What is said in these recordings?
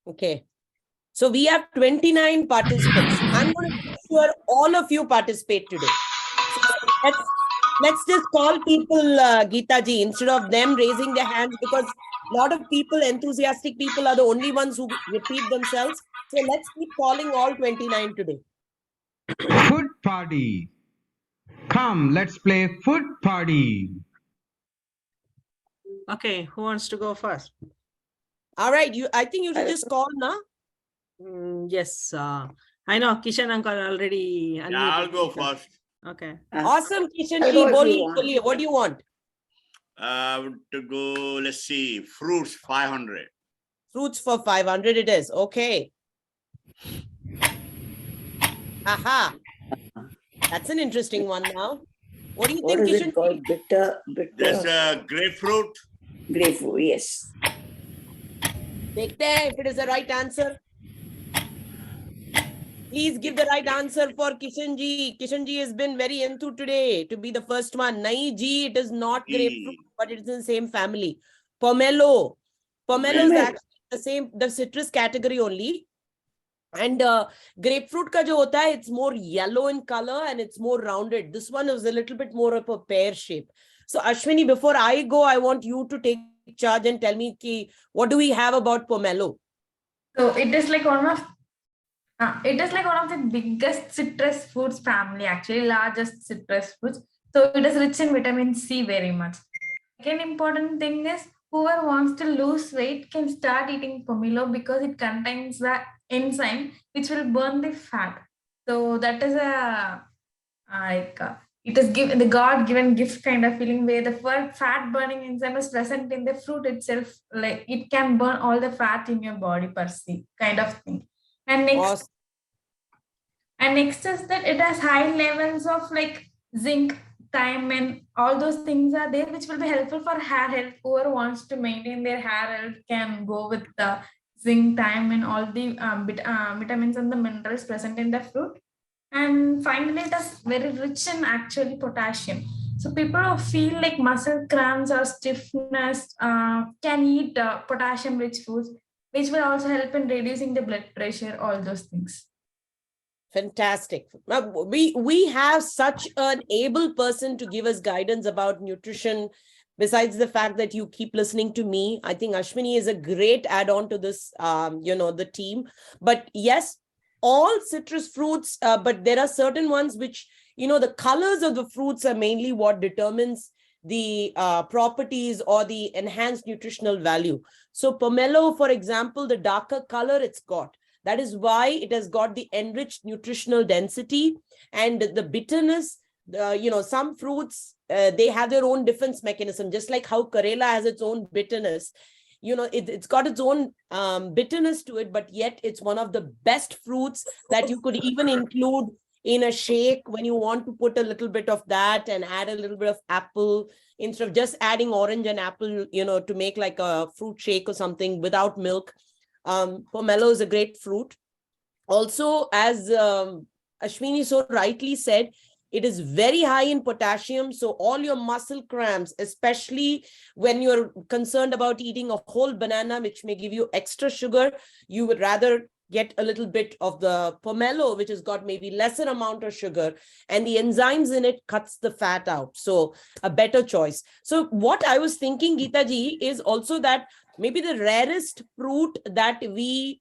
Okay. So we have 29 participants. I'm going to make sure all of you participate today. So let's just call people, Geeta ji, instead of them raising their hands, because a lot of people, enthusiastic people, are the only ones who repeat themselves. So let's keep calling all 29 today. Food party. Come, let's play food party. Okay, who wants to go first? All right, I think you should just call now. Yes, I know Kishan uncle already. Yeah, I'll go first. Okay. Awesome, Kishan I'll ji. go if you want. What do you want? To go, let's see, fruits 500. Fruits for 500 it is. Okay. Aha. That's an interesting one now. What do you What think, is Kishan? it called? Bitter. There's grapefruit. Grapefruit, yes. Dekhte hain if it is the right answer. Please give the right answer for Kishan ji. Kishan ji has been very enthused today to be the first one. Nai ji, it is not grapefruit, but it is in the same family. Pomelo. Pomelo is actually the citrus category only. And grapefruit ka jo hota hai, it's more yellow in color and it's more rounded. This one is a little bit more of a pear shape. So Ashwini, before I go, I want you to take charge and tell me what do we have about pomelo? So it is like one of the biggest citrus fruits family, actually largest citrus fruits. So it is rich in vitamin C very much. Second important thing is whoever wants to lose weight can start eating pomelo because it contains the enzyme which will burn the fat. So that is it is given the God-given gift kind of feeling where the fat burning enzyme is present in the fruit itself. Like it can burn all the fat in your body per se, kind of thing. And next. Awesome. And next is that it has high levels of like zinc, thiamine, all those things are there, which will be helpful for hair health. Whoever wants to maintain their hair health can go with the zinc, thiamine, all the vitamins and the minerals present in the fruit. And finally, it is very rich in actually potassium. So people who feel like muscle cramps or stiffness can eat potassium-rich foods, which will also help in reducing the blood pressure, all those things. Fantastic. Now, we have such an able person to give us guidance about nutrition. Besides the fact that you keep listening to me, I think Ashwini is a great add-on to this, the team. But yes, all citrus fruits, but there are certain ones which, the colors of the fruits are mainly what determines the properties or the enhanced nutritional value. So pomelo, for example, the darker color it's got. That is why it has got the enriched nutritional density and the bitterness. Some fruits, they have their own defense mechanism, just like how Karela has its own bitterness. It's got its own bitterness to it, but yet it's one of the best fruits that you could even include in a shake when you want to put a little bit of that and add a little bit of apple instead of just adding orange and apple, to make like a fruit shake or something without milk. Pomelo is a great fruit. Also, as Ashwini so rightly said, it is very high in potassium. So all your muscle cramps, especially when you're concerned about eating a whole banana, which may give you extra sugar, you would rather get a little bit of the pomelo, which has got maybe lesser amount of sugar, and the enzymes in it cuts the fat out. So a better choice. So what I was thinking, Geeta ji, is also that maybe the rarest fruit that we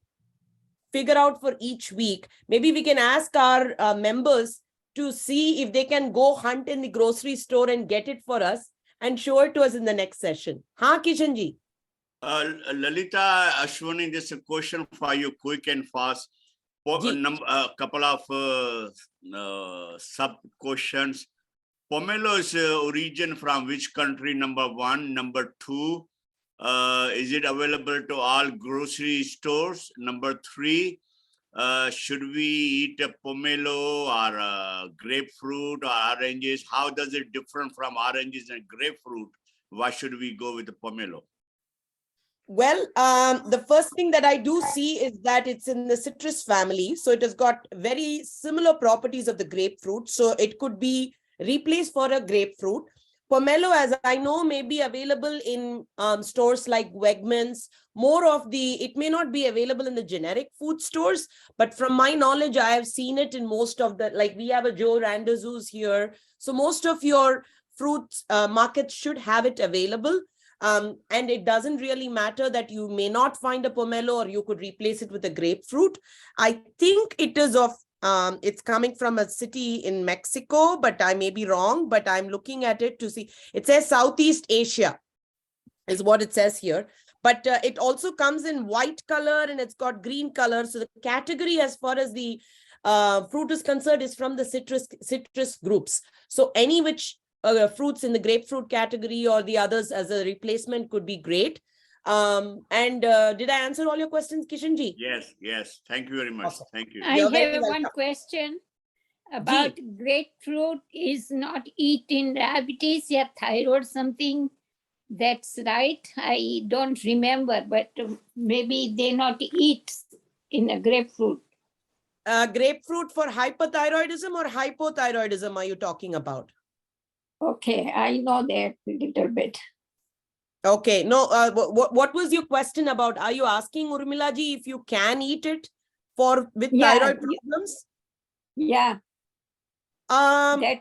figure out for each week, maybe we can ask our members to see if they can go hunt in the grocery store and get it for us and show it to us in the next session. Ha, Kishan ji? Lalita, Ashwini, just a question for you, quick and fast. A couple of sub questions. Pomelo is origin from which country? Number one. Number two, is it available to all grocery stores? Number three, should we eat a pomelo or a grapefruit or oranges? How does it differ from oranges and grapefruit? Why should we go with the pomelo? Well, the first thing that I do see is that it's in the citrus family. So it has got very similar properties of the grapefruit. So it could be replaced for a grapefruit. Pomelo, as I know, may be available in stores like Wegmans. It may not be available in the generic food stores, but from my knowledge, I have seen it in most of the, like we have a Joe Randazzo's here. So most of your fruits markets should have it available. And it doesn't really matter that you may not find a pomelo or you could replace it with a grapefruit. I think it is it's coming from a city in Mexico, but I may be wrong, but I'm looking at it to see. It says Southeast Asia is what it says here. But it also comes in white color and it's got green color. So the category as far as the fruit is concerned is from the citrus groups. So any which fruits in the grapefruit category or the others as a replacement could be great. Did I answer all your questions, Kishanji? Yes. Thank you very much. Awesome. Thank you. I You're very have one welcome. question about grapefruit is not eat in diabetes or thyroid something. That's right. I don't remember, but maybe they not eat in a grapefruit. Grapefruit for hyperthyroidism or hypothyroidism are you talking about? Okay, I know that a little bit. Okay, no, what was your question about? Are you asking, Urmila ji, if you can eat it with thyroid problems? Yeah. I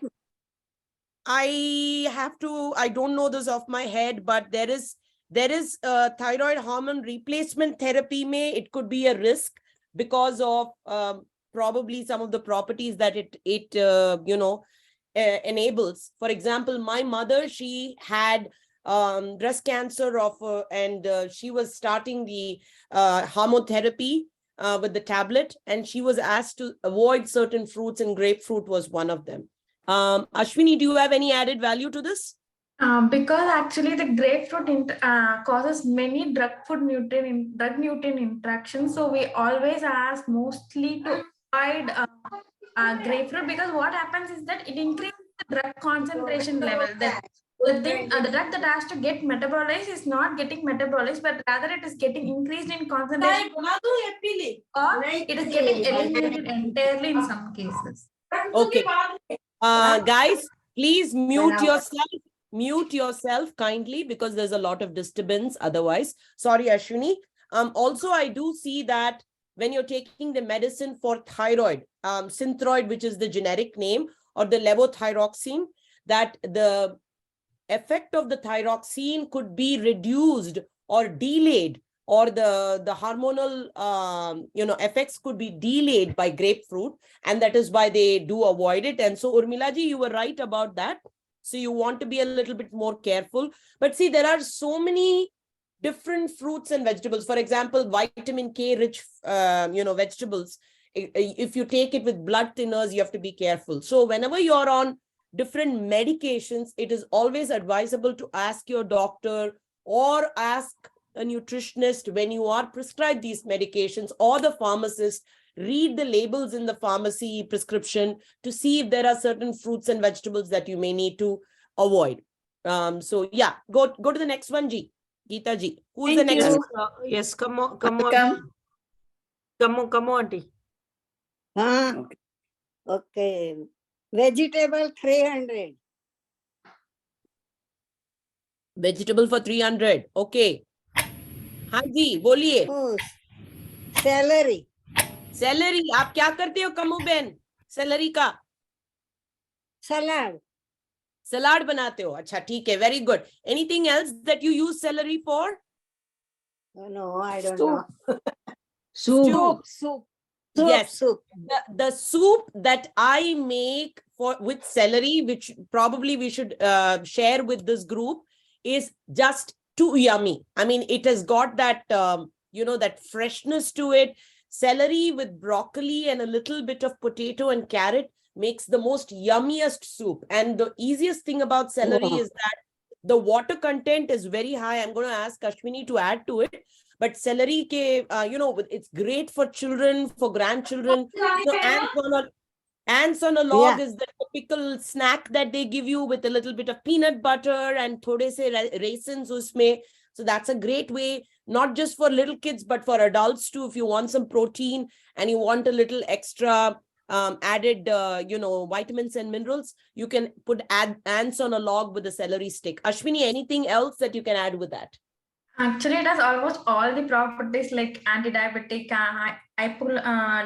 don't know this off my head, but there is thyroid hormone replacement therapy. It could be a risk because of probably some of the properties that it enables. For example, my mother, she had breast cancer and she was starting the hormone therapy with the tablet, and she was asked to avoid certain fruits, and grapefruit was one of them. Ashwini, do you have any added value to this? Because actually the grapefruit causes many drug nutrient interactions. So we always ask mostly to avoid grapefruit, because what happens is that it increases the drug concentration level. The drug that has to get metabolized is not getting metabolized, but rather it is getting increased in concentration, or it is getting eliminated entirely in some cases. Okay. Guys, please mute yourself kindly, because there's a lot of disturbance otherwise. Sorry, Ashwini. Also, I do see that when you're taking the medicine for thyroid, Synthroid, which is the generic name, or the levothyroxine, that the effect of the thyroxine could be reduced or delayed, or the hormonal effects could be delayed by grapefruit, and that is why they do avoid it. And so, Urmila ji, you were right about that. So you want to be a little bit more careful. But see, there are so many different fruits and vegetables. For example, vitamin K rich vegetables. If you take it with blood thinners, you have to be careful. So whenever you're on different medications, it is always advisable to ask your doctor or ask a nutritionist when you are prescribed these medications, or the pharmacist. Read the labels in the pharmacy prescription to see if there are certain fruits and vegetables that you may need to avoid. So yeah, go to the next one, Ji. Geeta ji. Who's the next one? Yes, come on, auntie. Okay. Vegetable 300. Vegetable for 300. Okay. हाँ जी बोलिए. Celery. Celery. आप क्या करते हो कमू बहन? Celery का Salad. सलाद बनाते हो. अच्छा ठीक है. Very good. Anything else that you use celery for? No, I don't know. Soup. Yes. Soup. The soup that I make with celery, which probably we should share with this group, is just too yummy. I mean, it has got that that freshness to it. Celery with broccoli and a little bit of potato and carrot makes the most yummiest soup. And the easiest thing about celery is that the water content is very high. I'm going to ask Ashwini to add to it. But celery, it's great for children, for grandchildren. Ants on a log is the typical snack that they give you with a little bit of peanut butter and thode se raisins usme. So that's a great way, not just for little kids, but for adults too. If you want some protein and you want a little extra added, vitamins and minerals. You can add ants on a log with a celery stick. Ashwini, anything else that you can add with that? Actually, it has almost all the properties like anti-diabetic,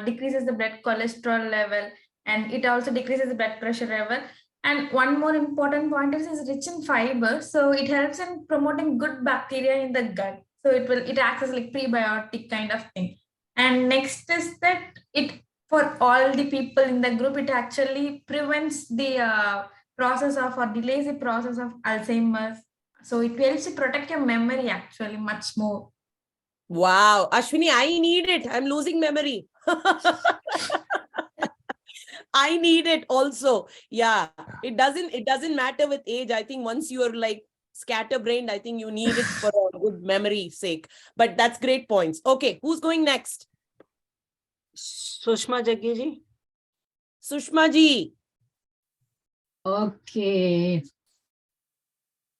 decreases the blood cholesterol level, and it also decreases the blood pressure level. And one more important point is it's rich in fiber, so it helps in promoting good bacteria in the gut. So it acts as like prebiotic kind of thing. And next is that it for all the people in the group, it actually prevents the process of or delays the process of Alzheimer's. So it helps you protect your memory actually much more. Wow, Ashwini, I need it. I'm losing memory. I need it also. Yeah, it doesn't matter with age. I think once you're like scatterbrained, I think you need it for a good memory sake. But that's great points. Okay, who's going next? Sushma Jaggi ji. Sushma ji. Okay.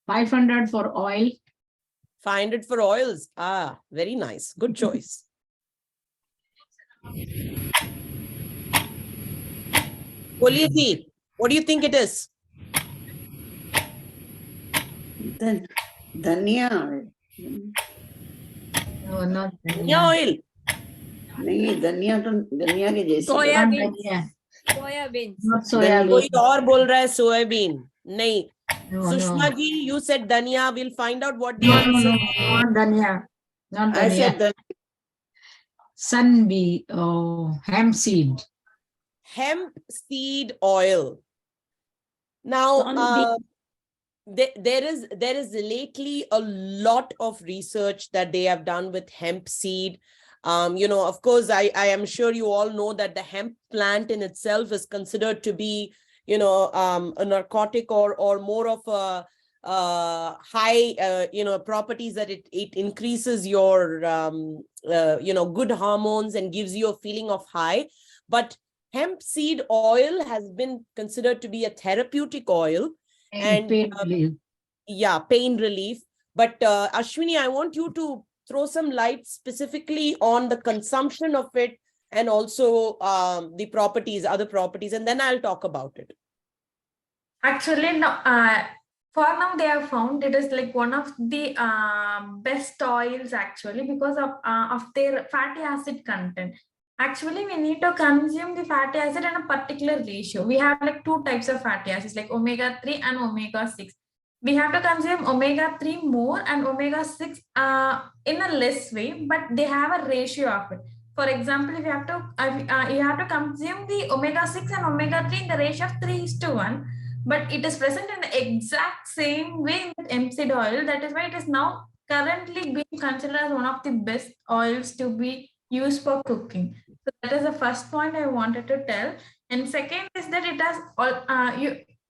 500 for oil. 500 for oils. Ah, very nice. Good choice. Boliye ji, what do you think it is? धनिया No, not Dhania oil. नहीं धनिया तो धनिया के जैसे Soya Not beans. dhania. Soya beans. Not soya कोई bean. और बोल रहा है soybean. नहीं. No, Sushma no. ji, you said dhania. We'll find out what the No, answer no, is. not dhania. Not I dhania. said Sunbee, hemp seed. Hemp seed oil. Now, Sunbee. there is lately a lot of research that they have done with hemp seed. Of course, I am sure you all know that the hemp plant in itself is considered to be, a narcotic or more of a high, properties that it increases your, good hormones and gives you a feeling of high. But hemp seed oil has been considered to be a therapeutic oil. And pain relief. Yeah, pain relief. But Ashwini, I want you to throw some light specifically on the consumption of it and also the properties, other properties, and then I'll talk about it. Actually, no, for now they have found it is like one of the best oils actually because of their fatty acid content. Actually, we need to consume the fatty acid in a particular ratio. We have like two types of fatty acids like omega-3 and omega-6. We have to consume omega-3 more and omega-6 in a less way, but they have a ratio of it. For example, if you have to consume the omega-6 and omega-3 in the ratio of 3:1, but it is present in the exact same way with hemp seed oil. That is why it is now currently being considered as one of the best oils to be used for cooking. So that is the first point I wanted to tell. And second is that it has all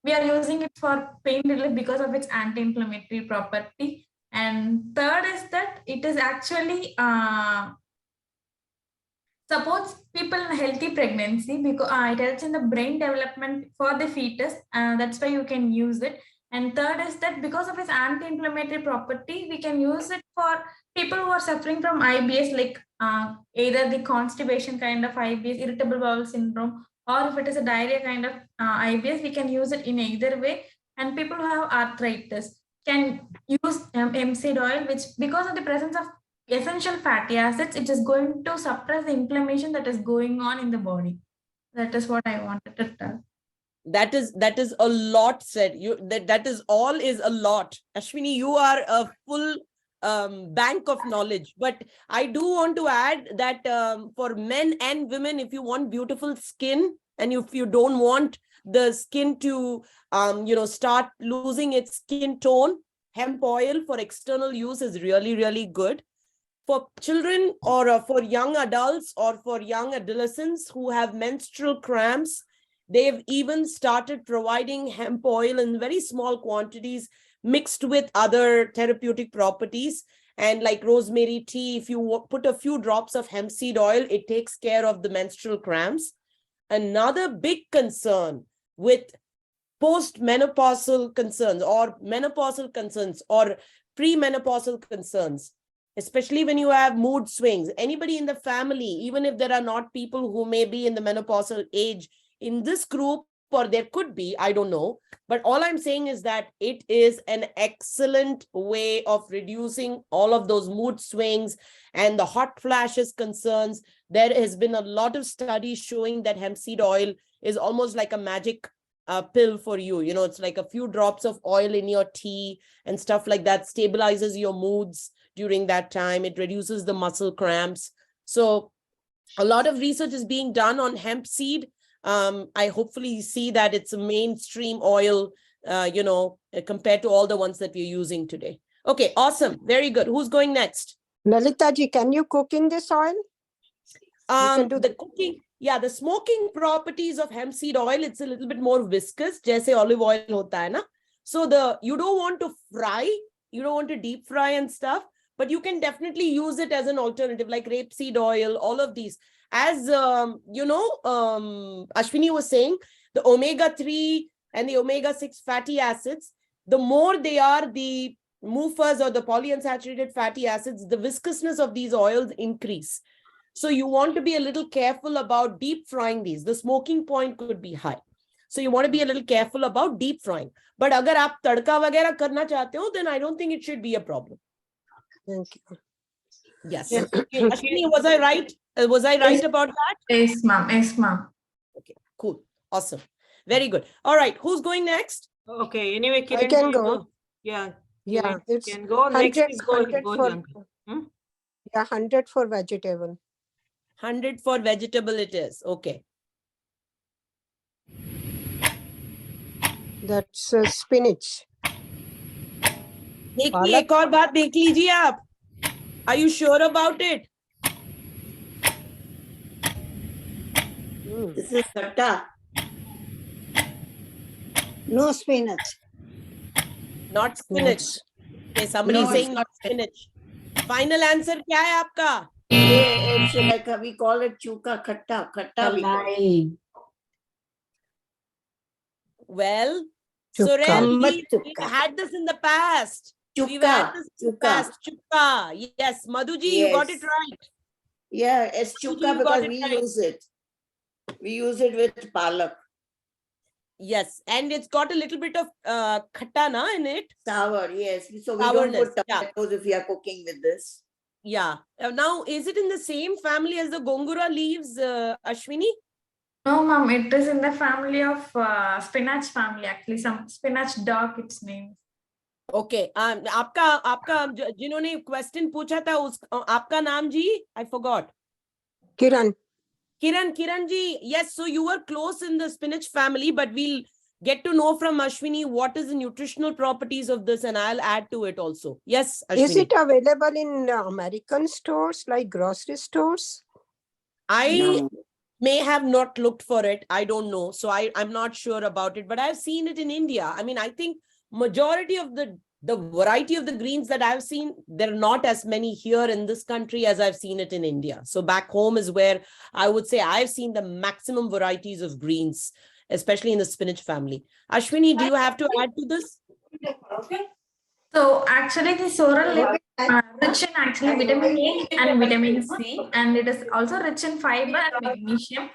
we are using it for pain relief because of its anti-inflammatory property. And third is that it is actually supports people in a healthy pregnancy because it helps in the brain development for the fetus. That's why you can use it. And third is that because of its anti-inflammatory property, we can use it for people who are suffering from IBS, like either the constipation kind of IBS, irritable bowel syndrome, or if it is a diarrhea kind of IBS, we can use it in either way. And people who have arthritis can use hemp seed oil, which because of the presence of essential fatty acids, it is going to suppress the inflammation that is going on in the body. That is what I wanted to tell. That is a lot said. That is all is a lot. Ashwini, you are a full bank of knowledge. But I do want to add that for men and women, if you want beautiful skin and if you don't want the skin to start losing its skin tone, hemp oil for external use is really, really good. For children or for young adults or for young adolescents who have menstrual cramps, they've even started providing hemp oil in very small quantities mixed with other therapeutic properties. And like rosemary tea, if you put a few drops of hemp seed oil, it takes care of the menstrual cramps. Another big concern with postmenopausal concerns or menopausal concerns or premenopausal concerns especially when you have mood swings. Anybody in the family, even if there are not people who may be in the menopausal age in this group, or there could be, I don't know. But all I'm saying is that it is an excellent way of reducing all of those mood swings and the hot flashes concerns. There has been a lot of studies showing that hemp seed oil is almost like a magic pill for you. You know, it's like a few drops of oil in your tea and stuff like that, stabilizes your moods during that time. It reduces the muscle cramps. So a lot of research is being done on hemp seed. I hopefully see that it's a mainstream oil, compared to all the ones that we're using today. Okay, awesome. Very good. Who's going next? Lalita ji, can you cook in this oil? can do The cooking, yeah, the smoking properties of hemp seed oil, it's a little bit more viscous, jaise olive oil hota hai na. So you don't want to fry, you don't want to deep fry and stuff, but you can definitely use it as an alternative, like rapeseed oil, all of these. As Ashwini was saying, the omega-3 and the omega-6 fatty acids, the more they are the MUFAs or the polyunsaturated fatty acids, the viscousness of these oils increase. So you want to be a little careful about deep frying these. The smoking point could be high. So you want to be a little careful about deep frying. But agar aap tadka wagera karna chahte ho, then I don't think it should be a problem. Thank you. Yes. Ashwini, was I right? Was I right about that? Yes, ma'am. Yes, ma'am. Okay, cool. Awesome. Very good. All right. Who's going next? Okay, anyway, Kiran, I can you go. Yeah. Yeah, Kiran it's can go. Next 100, is go 100 for, Hmm? yeah, 100 for vegetable. 100 for vegetable it is. Okay. That's spinach. देखिए पालक? एक और बात देख लीजिए आप. Are you sure about it? This is khatta. No spinach. Not spinach. Okay, somebody No, saying it's not spinach. Final answer क्या है आपका? It's like we call it chuka khatta. Khatta we call it. Kalai. Well, Chukka. Surel, Ambat we've chukka. had this in the past. We've had this in the Chukka. past. Chukka. Yes, Madhuji, you got it Yes. right. Yeah, it's Madhuji, chuka you got because it we right. use it. We use it with palak. Yes, and it's got a little bit of khatta na in it. Sour, yes. So we don't Sourness, put yeah. tomatoes if we are cooking with this. Yeah. Now, is it in the same family as the gongura leaves, Ashwini? No, ma'am. It is in the family of spinach family. Actually, some spinach dog. Its name. Okay. आपका जिन्होंने question पूछा था उस आपका नाम जी? I forgot. Kiran. Kiran ji. Yes. So you were close in the spinach family, but we'll get to know from Ashwini what is the nutritional properties of this, and I'll add to it also. Yes, Ashwini. Is it available in American stores like grocery stores? I No. may have not looked for it. I don't know. So I'm not sure about it, but I've seen it in India. I mean, I think majority of the variety of the greens that I've seen, there are not as many here in this country as I've seen it in India. So back home is where I would say I've seen the maximum varieties of greens, especially in the spinach family. Ashwini, do you have to add to this? So actually, the sorrel leaf rich in actually vitamin A and vitamin C, and it is also rich in fiber and magnesium.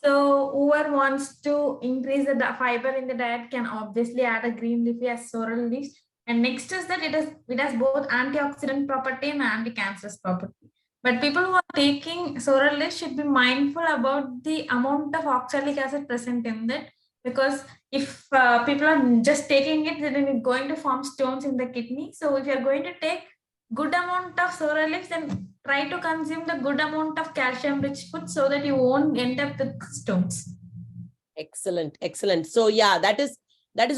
So whoever wants to increase the fiber in the diet can obviously add a green leafy as sorrel leaves. And next is that it has both antioxidant property and anti-cancerous property. But people who are taking sorrel leaves should be mindful about the amount of oxalic acid present in that, because if people are just taking it, then it's going to form stones in the kidney. So if you're going to take good amount of sorrel leaves, then try to consume the good amount of calcium rich food so that you won't end up with stones. Excellent, excellent. So yeah, that is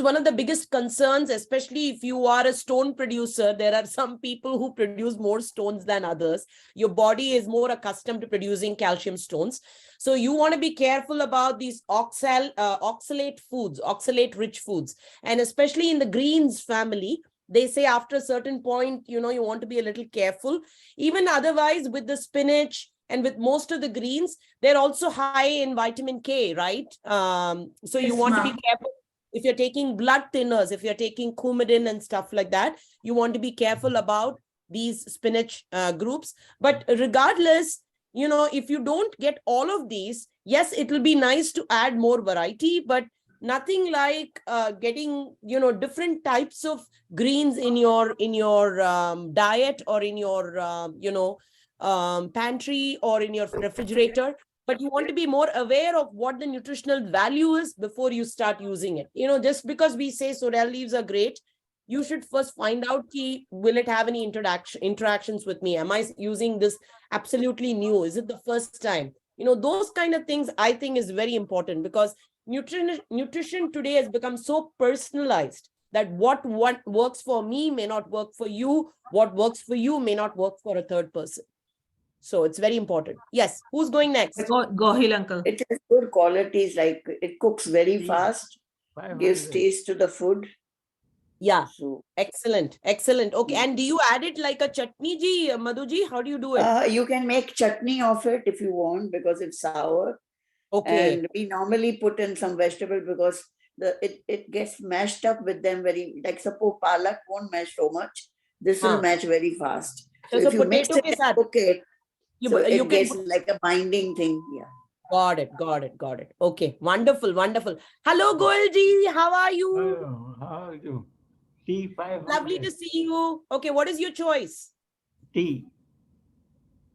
one of the biggest concerns, especially if you are a stone producer. There are some people who produce more stones than others. Your body is more accustomed to producing calcium stones. So you want to be careful about these oxalate foods, oxalate-rich foods. And especially in the greens family, they say after a certain point, you want to be a little careful. Even otherwise, with the spinach and with most of the greens, they're also high in vitamin K, right? So you want to be careful. If you're taking blood thinners, if you're taking coumadin and stuff like that, you want to be careful about these spinach groups. But regardless, you know, if you don't get all of these, yes, it will be nice to add more variety, but nothing like getting, you know, different types of greens in your diet or in your pantry or in your refrigerator. But you want to be more aware of what the nutritional value is before you start using it. You know, just because we say sorrel leaves are great, you should first find out will it have any interactions with me? Am I using this absolutely new? Is it the first time? You know, those kind of things I think is very important, because nutrition today has become so personalized that what works for me may not work for you. What works for you may not work for a third person. So it's very important. Yes, who's going next? Gohil uncle. It has good qualities, like it cooks very fast, gives taste to the food. Yeah, So excellent. Okay, and do you add it like a chutney ji, Madhuji? How do you do it? you can make chutney of it if you want, because it's sour. Okay. And we normally put in some vegetable because it gets mashed up with them very, like suppose palak won't mash so much. This will match very fast. So if you mix it and cook it, so it gets like a binding thing. Yeah. Got it. Okay, wonderful. Hello, Goelji, how are you? Hello, how are you? Tea 500. Lovely to see you. Okay, what is your choice? Tea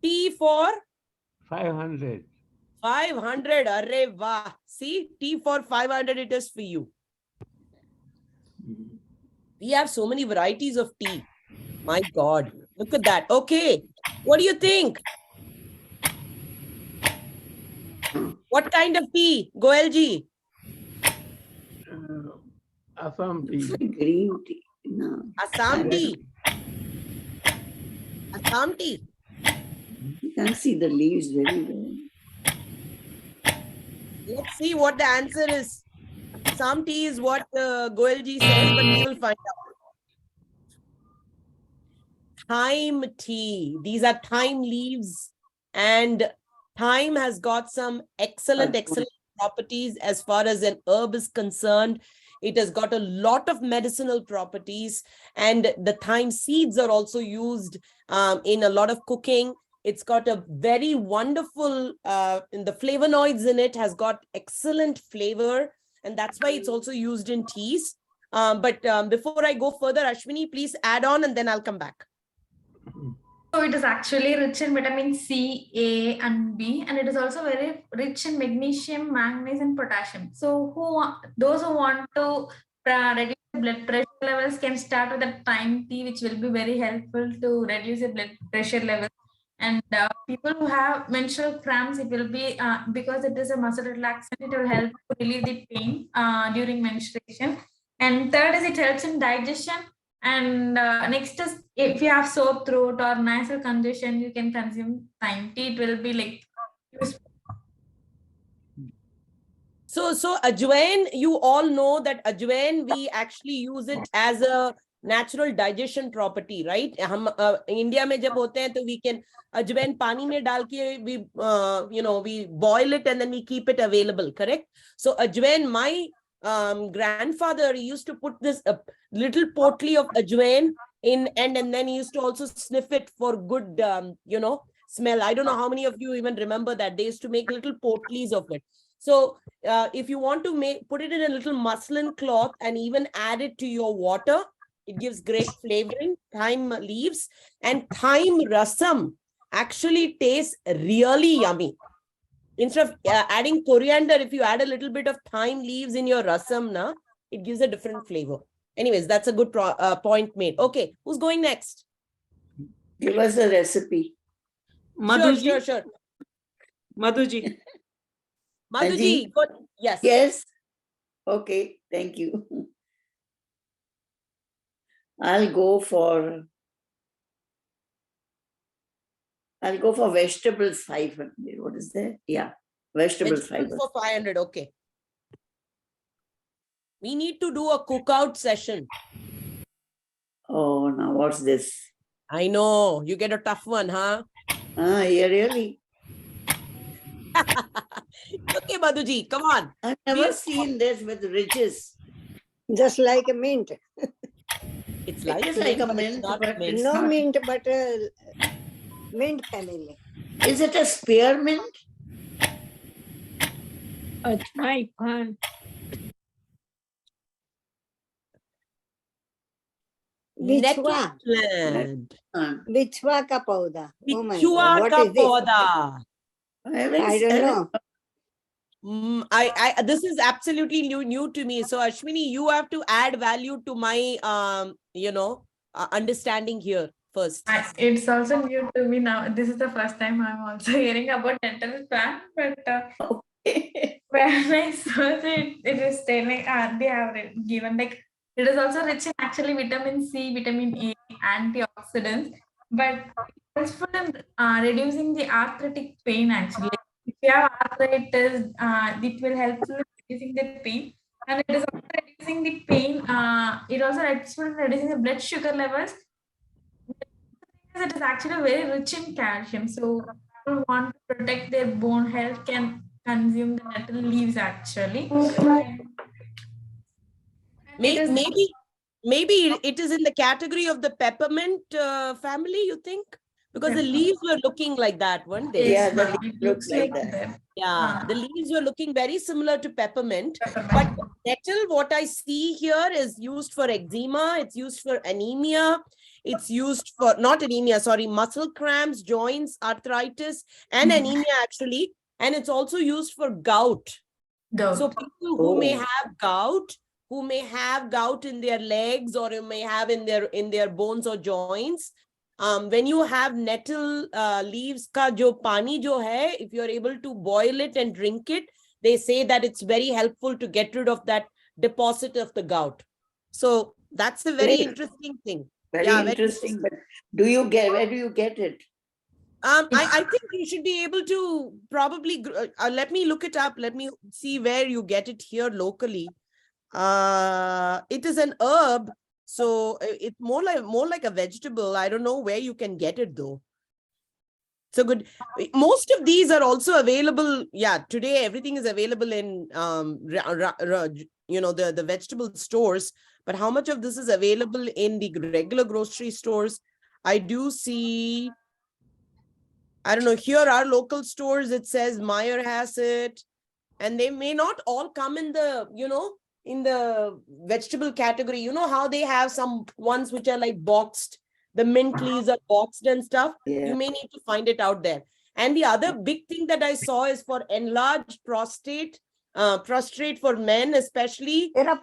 Tea for 500. 500. Arre wah. See, tea for 500 it is for you. We have so many varieties of tea. My God, look at that. Okay, what do you think? What kind of tea, Goelji? Assam tea. Green tea. No. Assam tea. Assam tea. You can see the leaves very well. Let's see what the answer is. Assam tea is what Goelji says, but we will find out. Thyme tea. These are thyme leaves, and thyme has got some excellent properties as far as an herb is concerned. It has got a lot of medicinal properties, and the thyme seeds are also used in a lot of cooking. It's got a very wonderful, the flavonoids in it has got excellent flavor, and that's why it's also used in teas. But before I go further, Ashwini, please add on and then I'll come back. So it is actually rich in vitamin C, A, and B, and it is also very rich in magnesium, manganese, and potassium. So those who want to reduce blood pressure levels can start with a thyme tea, which will be very helpful to reduce the blood pressure level. And people who have menstrual cramps, it will be because it is a muscle relaxant. It will help to relieve the pain during menstruation. And third is it helps in digestion. And next is if you have sore throat or nasal congestion, you can consume thyme tea. It will be like useful. So ajwain, you all know that ajwain, we actually use it as a natural digestion property, right? हम India में जब होते हैं तो we can ajwain पानी में डाल के we boil it and then we keep it available, correct? So ajwain, my grandfather used to put this little potli of ajwain in, and then he used to also sniff it for good smell. I don't know how many of you even remember that. They used to make little potlis of it. So if you want to put it in a little muslin cloth and even add it to your water, it gives great flavoring. Thyme leaves and thyme rasam actually tastes really yummy. Instead of adding coriander, if you add a little bit of thyme leaves in your rasam, it gives a different flavor. Anyways, that's a good point made. Okay, who's going next? Give us a recipe. Madhuji. Sure. Madhuji. Madhuji, good. Yes. Yes. Okay, thank you. I'll go for vegetables 500. What is that? Yeah, vegetables 500. For 500, okay. We need to do a cookout session. Oh, now what's this? I know, you get a tough one, huh? Yeah, really? Okay, Madhuji, come on. I've never seen this with ridges. Just like a mint. It's It like is like a but it's mint, not but mint. it's No not. mint, but mint family. Is it a spearmint? It's my fun. Bichwa. Nettle plant. Bichwa ka pauda. Oh my Bichua God. What ka is this? poda. I don't know. This is absolutely new to me. So Ashwini, you have to add value to my understanding here first. It's also new to me now. This is the first time I'm also hearing about dental plant, but when I search it, it is telling they have given like it is also rich in actually vitamin C, vitamin A, antioxidants, but useful in reducing the arthritic pain actually. If you have arthritis, it will help in reducing the pain, and it is also reducing the pain. It also helps in reducing the blood sugar levels. It is actually very rich in calcium. So people want to protect their bone health can consume the nettle leaves actually. Maybe it is in the category of the peppermint family, you think? Because the leaves were looking like that, weren't they? Yeah, the leaf looks like that. Yeah, the leaves were looking very similar to peppermint. But nettle, what I see here is used for eczema, it's used for anemia, it's used for, not anemia, sorry, muscle cramps, joints, arthritis, and anemia actually. And it's also used for gout. So people who may have gout, in their legs or you may have in their bones or joints, when you have nettle leaves ka jo pani jo hai, if you're able to boil it and drink it, they say that it's very helpful to get rid of that deposit of the gout. So that's a very interesting thing. Very interesting. But where do you get it? I think you should be able to probably let me look it up. Let me see where you get it here locally. It is an herb, so it's more like a vegetable. I don't know where you can get it though. So good. Most of these are also available. Yeah, today everything is available in the vegetable stores. But how much of this is available in the regular grocery stores? I do see. I don't know, here are local stores, it says Meyer has it, and they may not all come in the, in the vegetable category. You know how they have some ones which are like boxed, the mint leaves are boxed and stuff. Yeah. You may need to find it out there. And the other big thing that I saw is for enlarged prostate for men especially, that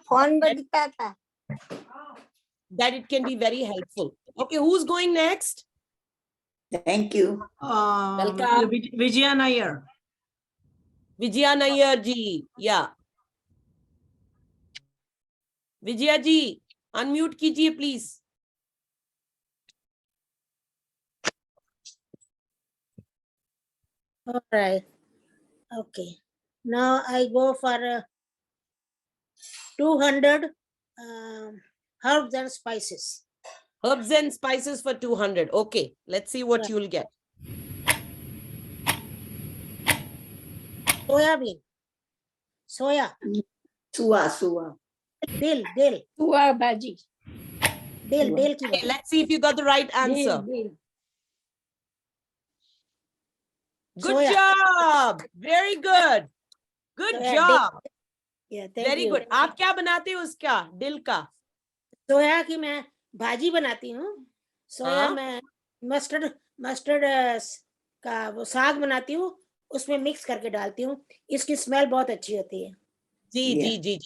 it can be very helpful. Okay, who's going next? Thank you. Welcome. Vijaya Nair. Vijaya Nair ji, yeah. Vijaya ji, unmute kijiye please. All right. Okay. Now I go for 200 herbs and spices. Herbs and spices for 200. Okay, let's see what you'll get. Soya bean. Soya. Suwa. Dil. Suwa bhaji. Dil. Okay, let's see if you got the right answer. Dil. Good Soya. job. Very good. Good Soya, job. Yeah, thank Very you. good. आप क्या बनाते हो उसका दिल का? सोया की मैं भाजी बनाती हूँ. सोया में मस्टर्ड का वो साग बनाती हूँ, उसमें मिक्स करके डालती हूँ. इसकी स्मेल बहुत अच्छी होती है. जी.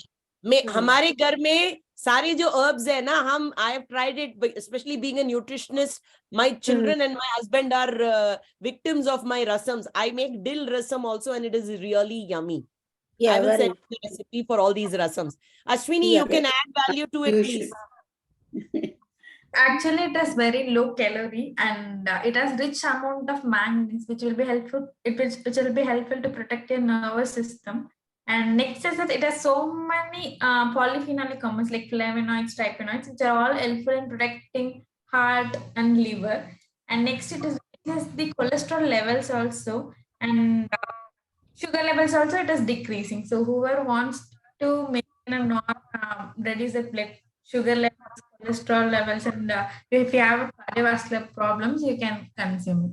मैं हमारे घर में सारे जो herbs है ना, I have tried it, especially being a nutritionist. My children and my husband are victims of my rasams. I make dil rasam also, and it is really yummy. Yeah, I will send you the recipe for all these rasams. Ashwini, you can add value to it, please. Actually, it is very low calorie and it has rich amount of manganese, which will be helpful. Which will be helpful to protect your nervous system. And next is that it has so many polyphenolic compounds like flavonoids, terpenoids, which are all helpful in protecting heart and liver. And next it is the cholesterol levels also, and sugar levels also it is decreasing. So whoever wants to maintain a reduce the blood sugar levels, cholesterol levels, and if you have cardiovascular problems, you can consume it.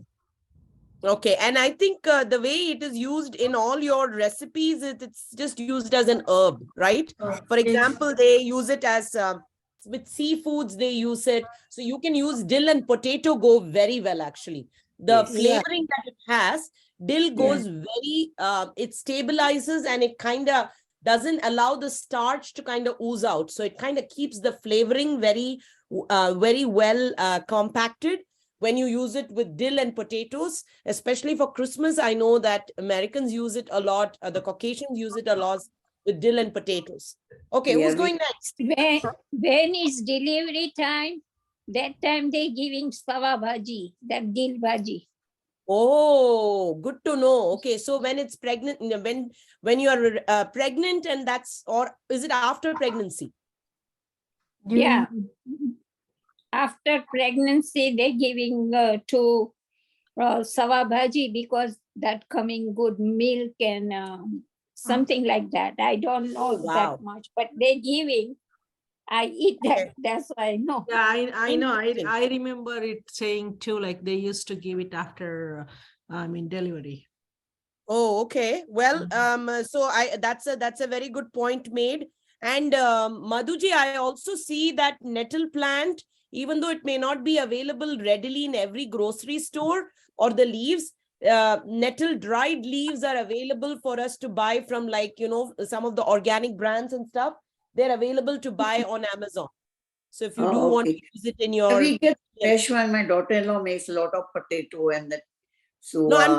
Okay, and I think the way it is used in all your recipes, it's just used as an herb, right? For example, they use it as with seafoods, they use it. So you can use dill and potato go very well, actually. The flavoring that it has, dill goes very, it stabilizes and it kind of doesn't allow the starch to kind of ooze out. So it kind of keeps the flavoring very, very well compacted. When you use it with dill and potatoes, especially for Christmas, I know that Americans use it a lot. The Caucasians use it a lot with dill and potatoes. Okay, who's going next? When is delivery time? That time they giving sawa bhaji, that dill bhaji. Oh, good to know. Okay, so when it's pregnant, when you are pregnant, and that's, or is it after pregnancy? Yeah. After pregnancy, they're giving to sawa bhaji because that coming good milk and something like that. I don't know that much, but they're giving. I eat that. That's why I know. Yeah, I know. I remember it saying too, like they used to give it after, delivery. Oh, okay. Well, so that's a very good point made. And Madhuji, I also see that nettle plant, even though it may not be available readily in every grocery store, or the leaves, nettle dried leaves are available for us to buy from, like, some of the organic brands and stuff. They're available to buy on Amazon. So if you do want to use it in your... We get fresh one. My daughter-in-law makes a lot of potato and that. So no, I'm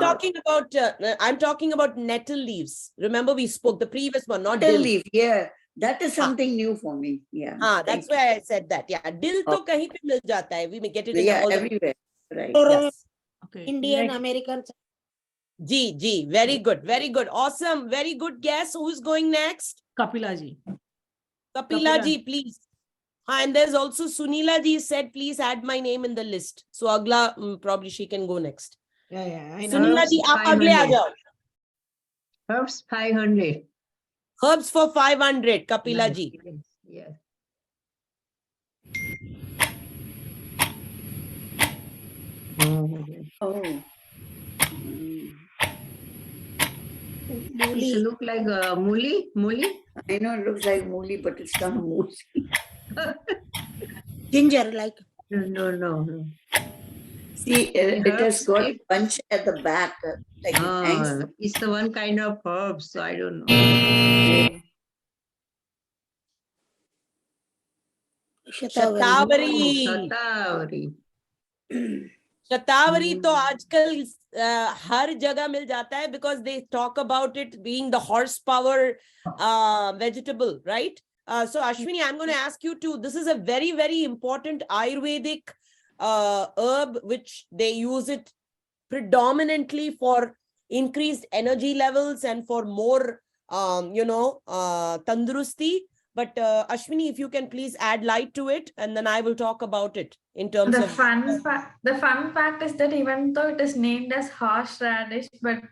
talking about nettle leaves. Remember, we spoke the previous one, not nettle dill. leaf. Yeah, that is something new for me. Yeah. That's why I said that. Yeah, dill to kahin pe mil jata hai. We may get it in all everywhere. Right. Yes. Okay. Indian, American. G. Very good. Very good. Awesome. Very good guess. Who's going next? Kapila ji. Kapila ji, please. And there's also Sunila ji said, please add my name in the list. So Agla, probably she can go next. Yeah, I know. Sunila ji, aap agle aa jao. Herbs 500. Herbs for 500, Kapila ji. Yes. Oh. It look like muli. I know it looks like mooli, but it's not mooli. Ginger, like. No. See, it has got a bunch at the back. Like it's the one kind of herb, so I don't know. शतावरी शतावरी तो आजकल हर जगह मिल जाता है, because they talk about it being the horsepower vegetable, right? So Ashwini, I'm going to ask you too. This is a very, very important Ayurvedic herb, which they use it predominantly for increased energy levels and for more, tandurusti. But Ashwini, if you can please add light to it, and then I will talk about it in terms The of... fun fact is that even though it is named as horseradish, but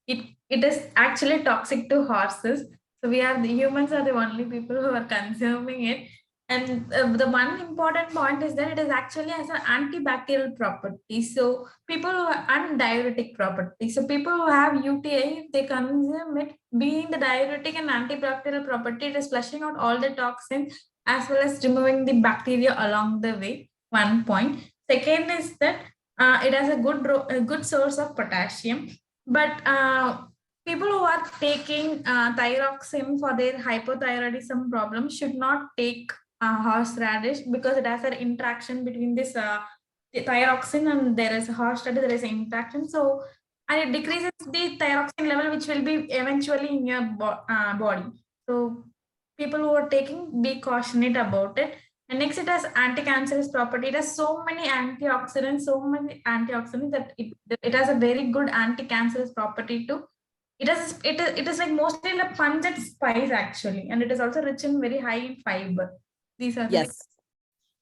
it is actually toxic to horses. So the humans are the only people who are consuming it. And the one important point is that it is actually has an antibacterial property. So people who have diuretic property. So people who have UTI, if they consume it, being the diuretic and antibacterial property, it is flushing out all the toxins as well as removing the bacteria along the way. One point. Second is that it has a good source of potassium. But people who are taking thyroxine for their hypothyroidism problem should not take horseradish, because it has an interaction between this thyroxine and there is a horseradish, there is an interaction. So, and it decreases the thyroxine level, which will be eventually in your body. So, people who are taking, be cautionate about it. And next, it has anti-cancerous property. It has so many antioxidants that it has a very good anti-cancerous property too. It is like mostly like pungent spice actually, and it is also rich in very high in fiber. These are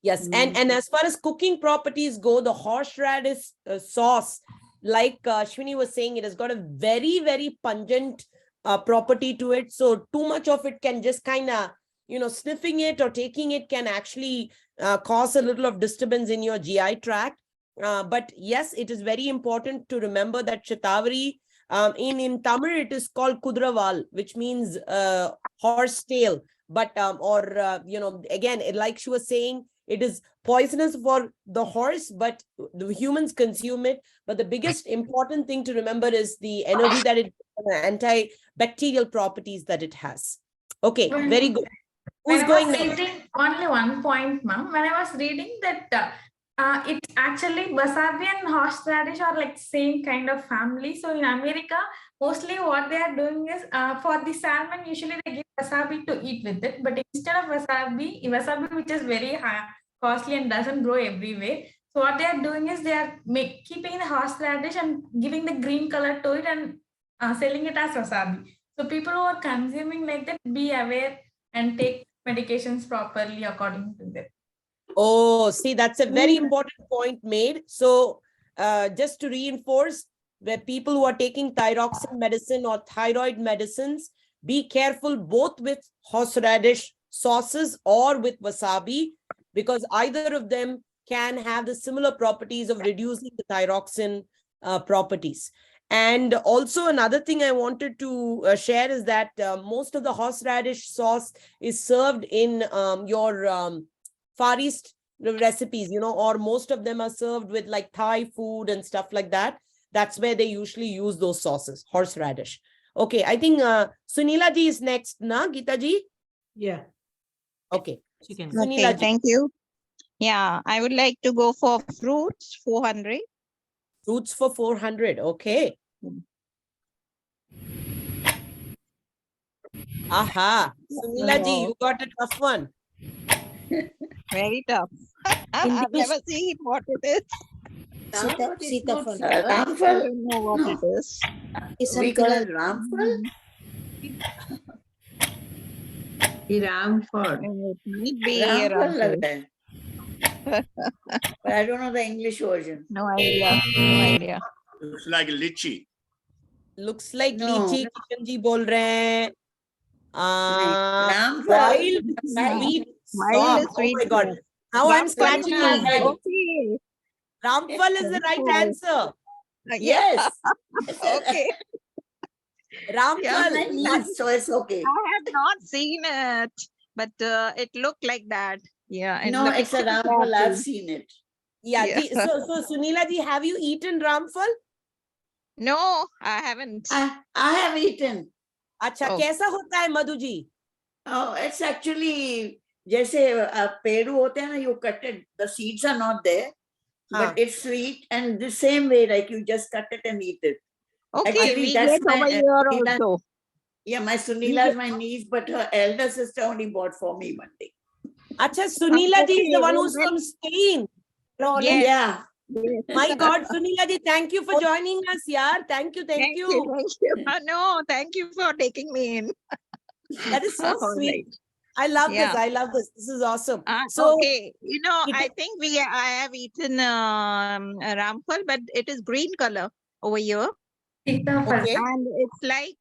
Yes. And as far as cooking properties go, the horseradish sauce, like Ashwini was saying, it has got a very, very pungent property to it. So too much of it can just kind of, sniffing it or taking it can actually cause a little of disturbance in your GI tract. But yes, it is very important to remember that Shatavari, in Tamil, it is called Kudraval, which means horse tail. But, again, like she was saying, it is poisonous for the horse, but the humans consume it. But the biggest important thing to remember is the energy that it, antibacterial properties that it has. Okay, very good. Who's going next? Only one point, ma'am. When I was reading that it's actually wasabi and horseradish are like same kind of family. So in America, mostly what they are doing is for the salmon, usually they give wasabi to eat with it. But instead of wasabi which is very high, costly and doesn't grow everywhere. So what they are doing is they are keeping the horseradish and giving the green color to it and selling it as wasabi. So people who are consuming like that, be aware and take medications properly according to them. Oh, see, that's a very important point made. So just to reinforce, where people who are taking thyroxine medicine or thyroid medicines, be careful both with horseradish sauces or with wasabi, because either of them can have the similar properties of reducing the thyroxine properties. And also another thing I wanted to share is that most of the horseradish sauce is served in your Far East recipes, or most of them are served with like Thai food and stuff like that. That's where they usually use those sauces, horseradish. Okay, I think Sunila ji is next, na, Geeta ji? Yeah. Okay. Okay, thank you. Yeah, I would like to go for fruits, 400. Fruits for 400, okay. Aha, Sunila ji, you got a tough one. Very tough. I've never seen what it is. Ramphal. I don't know what it is. We call it Ramphal. Ramphal. It might be Ramphal. But I don't know the English version. No idea. No idea. Looks like lychee. Looks like No. lychee, Kishan ji bol rahe hain. Ramphal. Wild sweet Wild sauce. sweet Oh my God. sauce. Now I'm That's scratching my funny. head. Okay. Ramphal is the right answer. Yes. Okay. Ramphal. Yeah, so it's okay. I have not seen it, but it looked like that. Yeah. and No, the it's a pictures are Ramphal. I've too. seen it. Yeah. Yeah. So Sunila ji, have you eaten Ramphal? No, I haven't. I have eaten. अच्छा, Oh. कैसा होता है Madhu ji? Oh, it's actually जैसे Peru होते हैं ना, you cut it, the seeds are not there, but it's sweet, and the same way, like you just cut it and eat it. Okay, Actually, we that's get over my here Sunila- also. Yeah, my Sunila is my niece, but her elder sister only bought for me one day. अच्छा, Sunila ji is the Okay, one we'll who's get- from Spain. Yes. Yeah. Yes. My God, Sunila ji, thank you for joining us, yaar. Thank you, thank you. Thank you. No, thank you for taking me in. That is so All sweet. right. I love this. Yeah. I love this. This is awesome. So, Okay, it- I think I have eaten Ramphal, but it is green color over here, Sitafal. okay. and it's like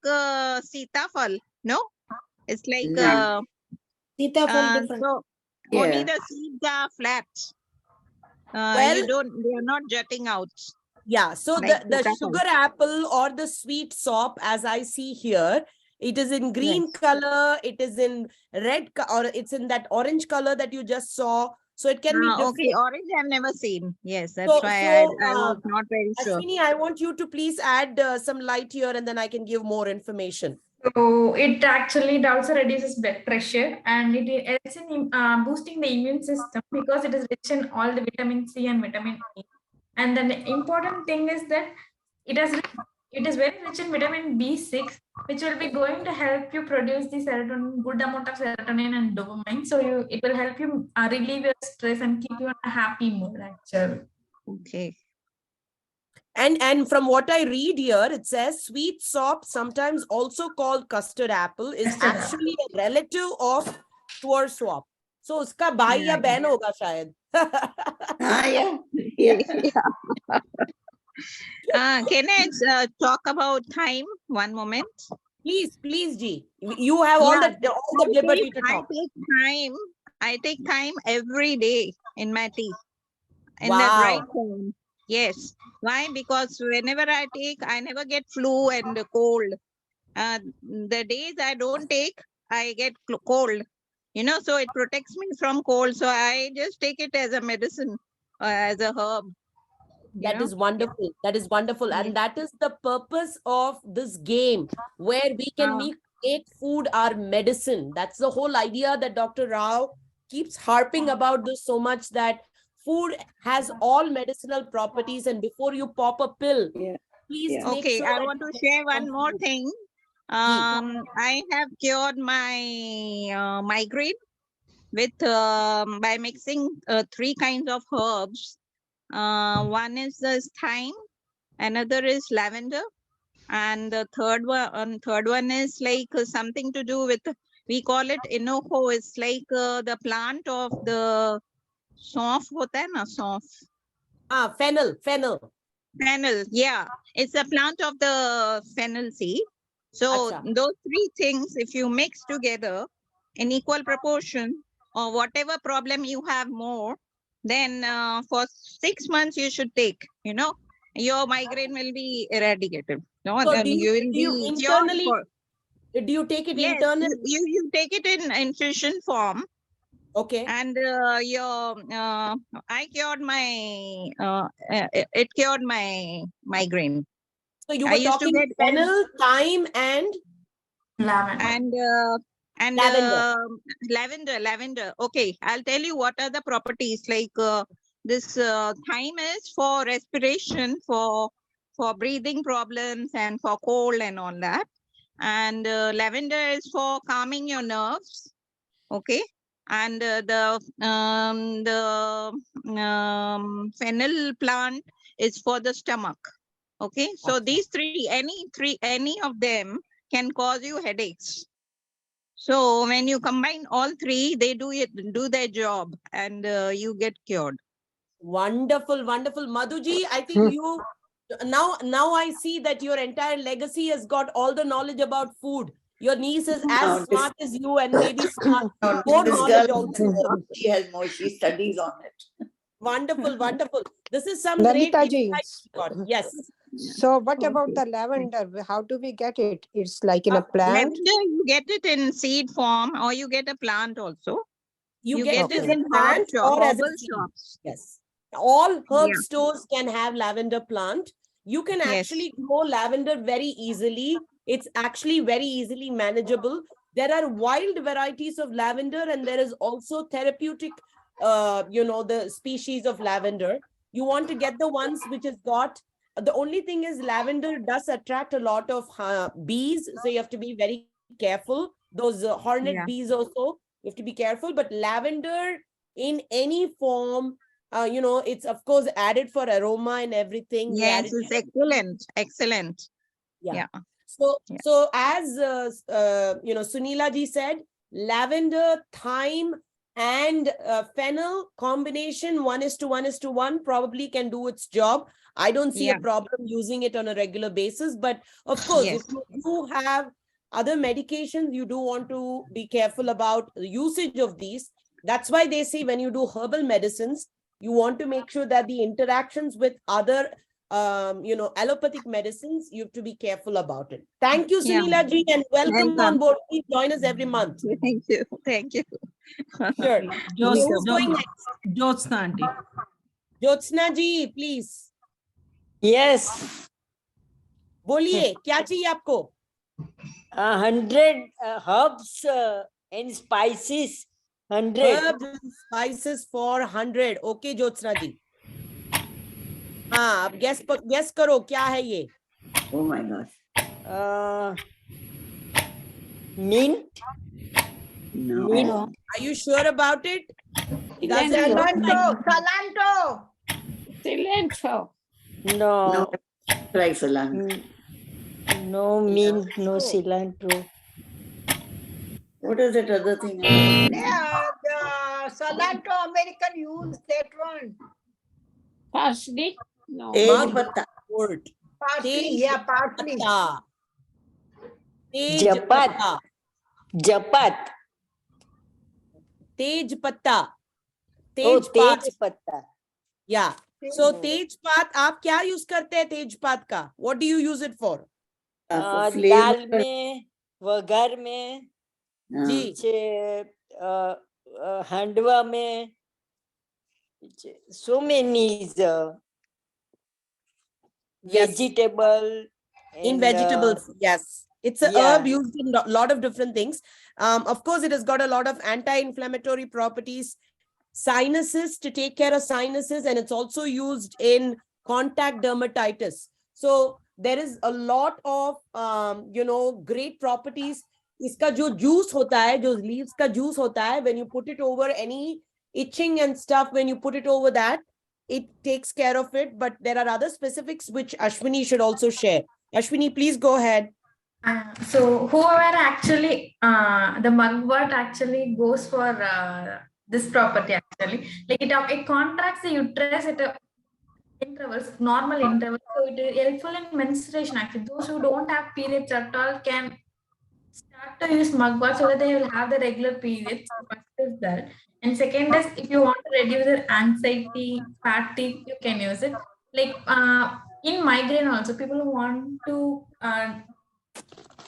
Sitafal. No, it's like No. Sitafal different. so only Yeah. the seeds are flat. Well- They are not jutting out. Yeah, so Like the Sitafal. sugar apple or the sweet sop, as I see here, it is in green color, it is in red, or it's in that orange color that you just saw. So it can be different. Okay, orange I've never seen. Yes, that's So- why so, I was not very sure. Ashwini, I want you to please add some light here, and then I can give more information. So it actually also reduces blood pressure, and it helps in boosting the immune system because it is rich in all the vitamin C and vitamin E. And then the important thing is that it is very rich in vitamin B6, which will be going to help you produce the serotonin, good amount of serotonin and dopamine. So it will help you relieve your stress and keep you on a happy mood actually. Okay. And from what I read here, it says sweet sop, sometimes also called custard apple, is Custard apple. actually a relative of sour sop. So uska bhai ya Right. behan hoga shayad. Yeah. Yeah. Can I talk about time? One moment. Please, Ji. You have all the I liberty to I talk. take time I take thyme every day in my tea, in the Wow. dry form. Yes. Why? Because whenever I take, I never get flu and cold. The days I don't take, I get cold. You know, so it protects me from cold. So I just take it as a medicine, as a herb. That is wonderful. That is wonderful. Yes. And that is the purpose of this game, where we can make food our medicine. That's the whole idea that Dr. Rao keeps harping about this so much, that food has all medicinal properties. And before you pop a pill, please make Okay, sure I that want to you share take one some more food. thing. I have cured my migraine with by mixing 3 kinds of herbs. One is the thyme, another is lavender, and the third one is like something to do with, we call it inoho. It's like the plant of the sauf hota hai na, sauf. Fennel. Fennel, yeah. It's a plant of the fennel seed. So Acha. those 3 things, if you mix together in equal proportion, or whatever problem you have more, then for 6 months you should take, you know, your migraine will be eradicated. No, So then do you will you be cured internally, for. do you take it Yes, internally? you take it in infusion form. Okay. And I cured my it cured my migraine. So you I were used to talking get fennel, thyme, and lavender. And lavender. Lavender. Okay, I'll tell you what are the properties. Like this thyme is for respiration, for breathing problems, and for cold and all that. And lavender is for calming your nerves. Okay. And the fennel plant is for the stomach. Okay, so these 3, any of them can cause you headaches. So when you combine all 3, they do their job, and you get cured. Wonderful, wonderful. Madhuji, I think you now I see that your entire legacy has got all the knowledge about food. Your niece is as smart as you, and maybe smart, more This knowledge girl, also. she has more, she studies on it. Wonderful, wonderful. This is some great Lalita ji, insight we got. Yes. so what about the lavender? How do we get it? It's like in a plant? Lavender, you get it in seed form, or you get a plant also. You get it it as a in plant or as a herbal seed. shops. Yes. All herb Yeah. stores can have lavender plant. You can actually grow lavender very easily. It's actually very easily manageable. There are wild varieties of lavender, and there is also therapeutic, the species of lavender. You want to get the ones which has got, the only thing is lavender does attract a lot of bees. So you have to be very careful. Those hornet bees also, you have to be careful. But lavender in any form, it's of course added for aroma and everything. Yes, it's excellent. Excellent. Yeah. So as Sunila ji said, lavender, thyme, and fennel combination 1:1:1 probably can do its job. I don't see a problem using it on a regular basis, but of course, if you do have other medications, you do want to be careful about the usage of these. That's why they say when you do herbal medicines, you want to make sure that the interactions with other allopathic medicines, you have to be careful about it. Thank you, Sunila ji, and welcome on board. Please join us every month. Thank you. Thank you. Sure. Who's going next? Jyotsna aunty. Jyotsna ji, please. Yes. बोलिए क्या चाहिए आपको? 100 herbs and spices. 100 herbs and spices for 100. Okay, Jyotsna ji. हाँ, अब guess करो क्या है ये? Oh my gosh. Mint. No. Mint. Are you sure about it? Cilantro. No. Try cilantro. No mint, no cilantro. What is that other thing? The cilantro American use that one. Parsley? No. Tej patta. Parsley, yeah, parsley. Japat. Japat. Tej patta. Oh, tej patta. Yeah. So Tejpat, आप क्या use करते हैं Tejpat का? What do you use it for? For dal flavor. में, वघार में, जी. हांडवा में. So many vegetable. In And, vegetables, yes. It's a herb used in a lot of different things. Of course, it has got a lot of anti-inflammatory properties, sinuses, to take care of sinuses, and it's also used in contact dermatitis. So there is a lot of great properties. इसका जो juice होता है, जो leaves का juice होता है, when you put it over any itching and stuff, when you put it over that, it takes care of it. But there are other specifics which Ashwini should also share. Ashwini, please go ahead. So whoever actually, the mugwort actually goes for this property actually. Like it contracts the uterus at intervals, normal intervals. So it is helpful in menstruation actually. Those who don't have periods at all can start to use mugwort so that they will have the regular periods. First is that. And second is if you want to reduce your anxiety, fatigue, you can use it. Like in migraine also, people who want to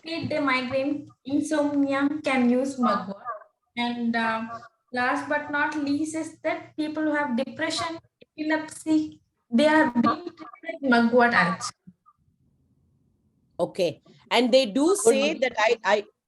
treat their migraine, insomnia can use mugwort. And last but not least is that people who have depression, epilepsy, they are being treated with mugwort actually. Okay. And they do say that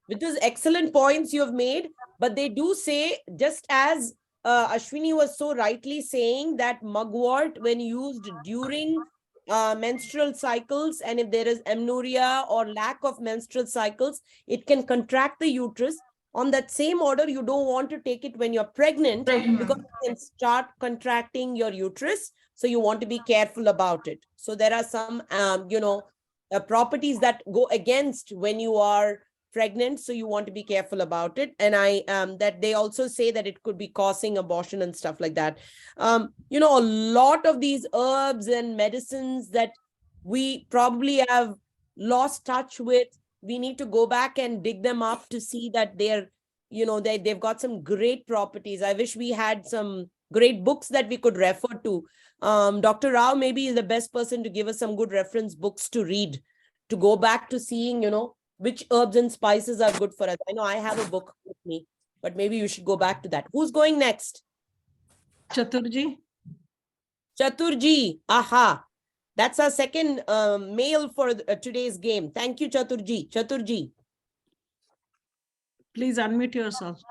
with those excellent points you have made, but they do say, just as Ashwini was so rightly saying, that mugwort, when used during menstrual cycles, and if there is amenorrhea or lack of menstrual cycles, it can contract the uterus. On that same order, you don't want to take it when you're pregnant because it can start contracting your uterus. So you want to be careful about it. So there are some, properties that go against when you are pregnant, so you want to be careful about it. And that they also say that it could be causing abortion and stuff like that. A lot of these herbs and medicines that we probably have lost touch with, we need to go back and dig them up to see that they've got some great properties. I wish we had some great books that we could refer to. Dr. Rao maybe is the best person to give us some good reference books to read, to go back to seeing, which herbs and spices are good for us. I know I have a book with me, but maybe you should go back to that. Who's going next? Chaturji. Chaturji. Aha. That's our second male for today's game. Thank you, Chaturji. Chaturji. Please unmute yourself.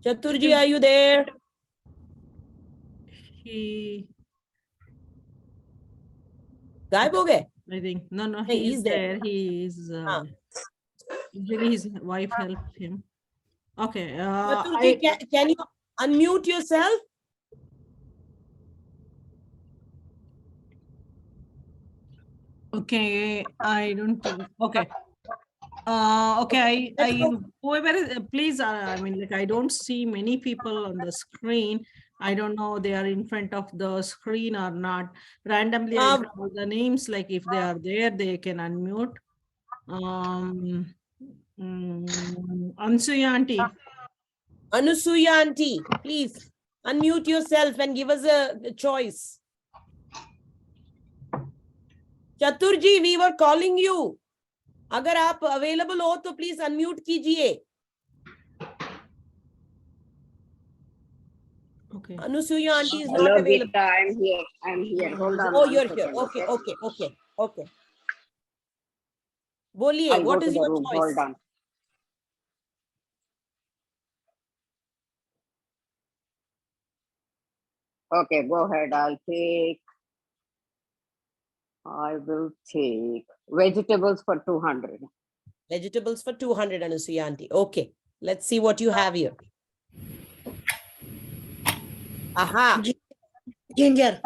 Chaturji, are you there? He. Gaib ho gaye? I think no, he's there. He is. Usually his wife helped him. Okay. Chaturji, can you unmute yourself? Okay, I don't think. Okay. Okay. Whoever is, please. I mean, like, I don't see many people on the screen. I don't know they are in front of the screen or not. Randomly, I call the names. Like if they are there, they can unmute. Ansuya auntie. Anusuya auntie, please unmute yourself and give us a choice. Chaturji, we were calling you. अगर आप available हो तो please unmute कीजिए. Okay. Anusuya auntie is Hello, not available. Gita, I'm here. Hold on. Oh, one you're second, here. Okay. बोलिए, I'll what go is to the your room. choice? Hold on. Okay, go ahead. I will take vegetables for 200. Vegetables for 200, Anusuya auntie. Okay, let's see what you have here. Aha. Ginger.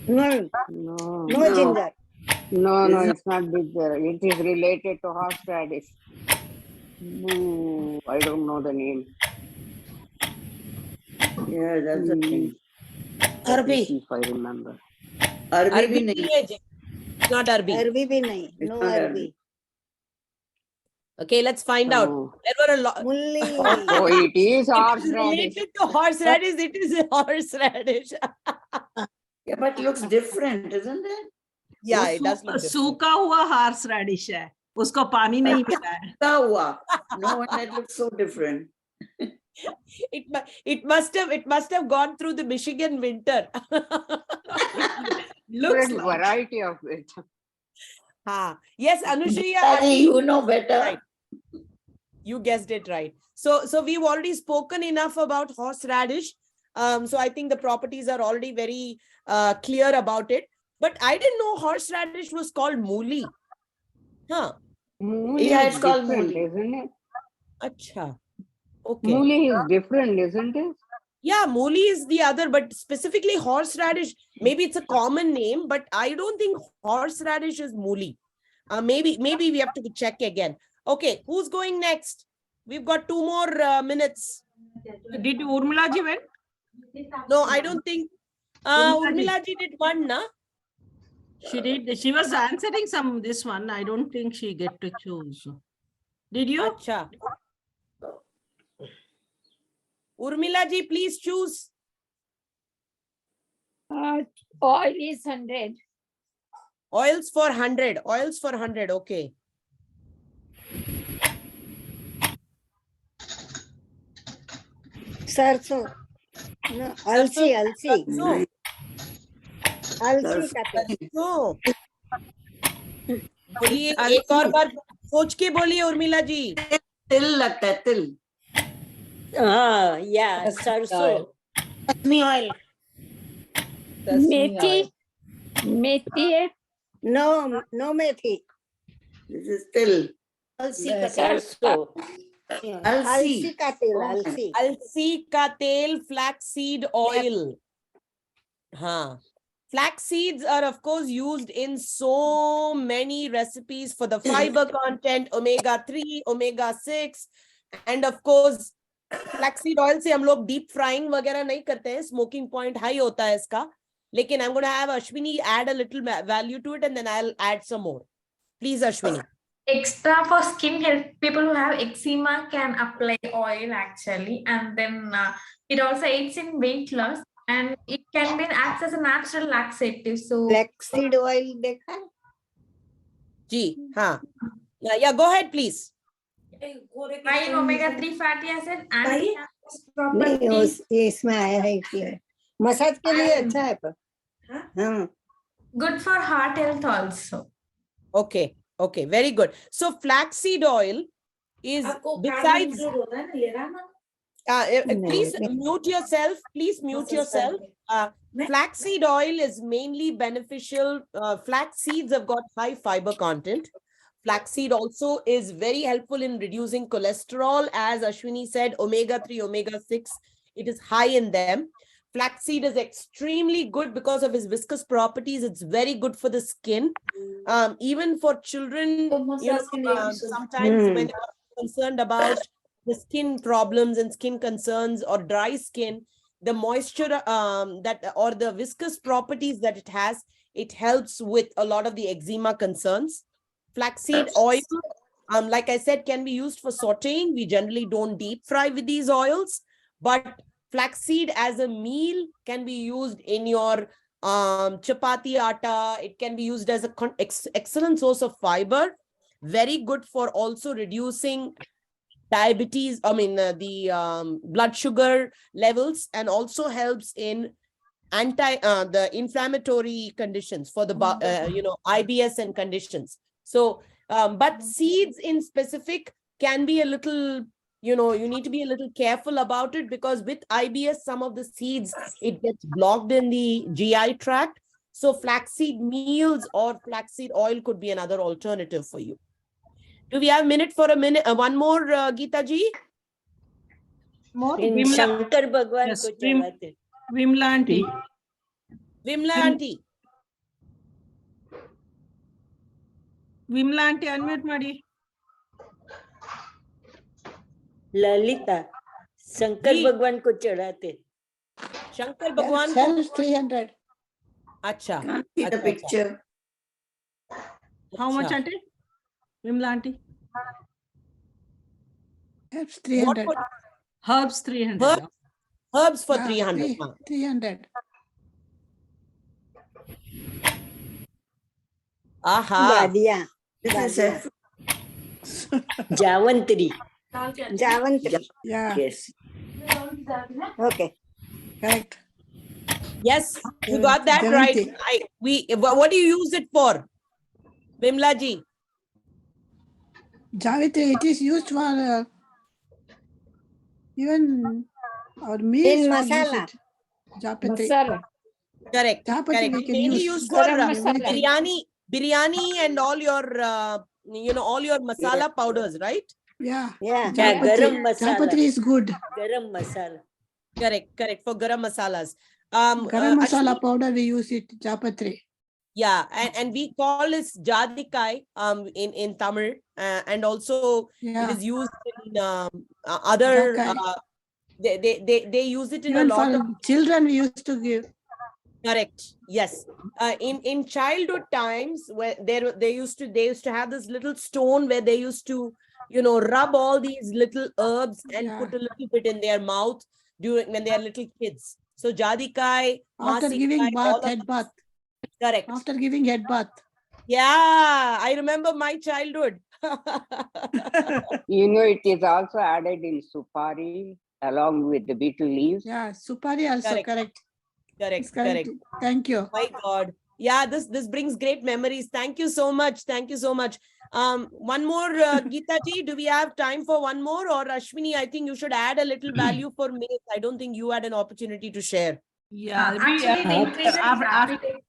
No, No, ginger. No, it's not ginger. It is related to horseradish. I don't know the name. Yeah, that's the thing. Arbi. If I remember. Arbi Arbi bhi nahi nahi. hai ji. It's not Arbi. Arbi bhi nahi. It's No not Arbi. Okay, let's find out. So, There were a lot. Mulli. so it is It horseradish. is related to horseradish. It is a horseradish. Yeah, but it looks different, isn't it? Yeah, it does look different. सूखा हुआ horse radish है, उसको पानी नहीं मिला है. सूखा हुआ. No one that looks so different. It must have gone through the Michigan winter. Looks Different like. variety of it. Yes, Anushriya, Gitaji, you know better. right. You guessed it right. So we've already spoken enough about horseradish. So I think the properties are already very clear about it. But I didn't know horseradish was called mooli. Huh? Mooli Yeah, is it's called different, mooli. isn't it? Acha. Okay. Mooli is different, isn't it? Yeah, mooli is the other, but specifically horseradish, maybe it's a common name, but I don't think horseradish is mooli. Maybe we have to check again. Okay, who's going next? We've got 2 more minutes. Did Urmila ji win? No, I don't think. Urmila ji did one, na? She did. She was answering this one. I don't think she get to choose. Did you? Acha. Urmila ji, please choose. Oil is 100. Oils for 100. Oils for 100. Okay. Sarso. No, alsi. No. अलसी का तेल. No. बोलिए एक और बार सोच के बोलिए उर्मिला जी. तिल लगता है तिल. Yeah, sarso. Tasmi oil. Methi. Methi hai. No methi. This is til. Alsi ka tel. Sarso. अलसी का तेल. अलसी. अलसी का तेल, flaxseed oil. हाँ. Flax seeds are of course used in so many recipes for the fiber content, omega-3, omega-6, and of course flaxseed oil से हम लोग deep frying वगैरह नहीं करते हैं, smoking point high होता है इसका. लेकिन I'm going to have Ashwini add a little value to it and then I'll add some more. Please, Ashwini. Extra for skin health, people who have eczema can apply oil actually, and then it also aids in weight loss. And it can be acts as a natural laxative. So Flaxseed oil देखा है? जी, हाँ. Yeah, go ahead, please. high in omega-3 fatty acid and नहीं, इसमें आया है इसलिए. Massage के लिए अच्छा है पर. हाँ. good for heart health also. Okay, very good. So flaxseed oil is besides. Please mute yourself. Please mute yourself. Flaxseed oil is mainly beneficial. Flax seeds have got high fiber content. Flaxseed also is very helpful in reducing cholesterol. As Ashwini said, omega-3, omega-6, it is high in them. Flaxseed is extremely good because of its viscous properties. It's very good for the skin. Even for children, sometimes when they're concerned about the skin problems and skin concerns or dry skin, the moisture or the viscous properties that it helps with a lot of the eczema concerns. Flaxseed oil, like I said, can be used for sauteing. We generally don't deep fry with these oils, but flaxseed as a meal can be used in your chapati atta. It can be used as an excellent source of fiber. Very good for also reducing diabetes, the blood sugar levels, and also helps in the inflammatory conditions for the IBS and conditions. So but seeds in specific can be a little, you need to be a little careful about it, because with IBS some of the seeds, it gets blocked in the GI tract. So flaxseed meals or flaxseed oil could be another alternative for you. Do we have one more, Geeta ji? More? Shankar Bhagwan Yes, ko chढ़ाते. Vimla aunty. Vimla aunty. Vimla aunty, unmute ಮಾಡಿ. Lalita. Shankar Bhagwan ko चढ़ाते. Shankar Bhagwan. Sells 300. Acha. Can't see the Acha, acha. picture. How much, Acha. auntie? Vimla auntie? Herbs What 300. would- Herbs 300. Herb- Herbs for Yeah, 300. 300. Aha. Badia. This is Javantri. Javantri. Yeah. yes. Okay. Correct. Yes, you got that right. Javanti. What do you use it for? Vimla ji. Javitri, it is used for even our meals. In we use masala. it. Japatri. Masala. Correct. Japatri Correct. we can Mainly use. used for Garam masala. biryani and all your, all your masala powders, right? Yeah. Yeah. Japatri. Garam masala. Japatri is good. Garam masala. Correct. For garam masalas. Garam masala Ashwini, powder we use it. Japatri. yeah, and we call it jadikai in Tamil, and also it Yeah. is used in other. Jakai. They use it in Even a lot for of. children we used to give. Correct. Yes. In childhood times, where they used to have this little stone where they used to, rub all these little herbs and Yeah. put a little bit in their mouth when they are little kids. So jadikai, After masikai, giving all bath, of head these- bath. Correct. After giving head bath. Yeah, I remember my childhood. You know, it is also added in supari along with the betel leaves. Yeah, supari also correct. It's Correct. Thank you. My God. Yeah, this brings great memories. Thank you so much. One more, Geeta ji, do we have time for one more? Or Ashwini, I think you should add a little value for me. I don't think you had an opportunity to share. Yeah. Actually, the increase in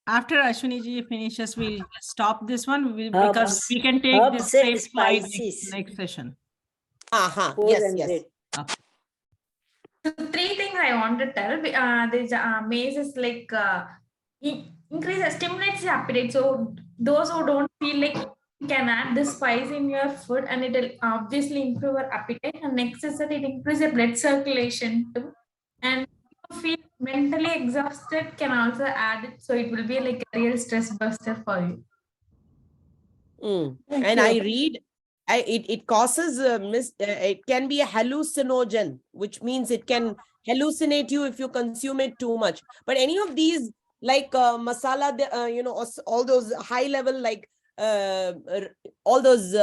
After Ashwini ji finishes, we'll stop this one Herbs. because we can take Herbs this same and slide spices. next session. Aha. Yes. 400. So 3 things I want to tell. This maize is like stimulates the appetite. So those who don't feel like you can add this spice in your food, and it will obviously improve your appetite. And next is that it increases your blood circulation too. And if you feel mentally exhausted, can also add it. So it will be like a real stress buster for you. And I read, it causes it can be a hallucinogen, which means it can hallucinate you if you consume it too much. But any of these, like masala, all those high level, like all those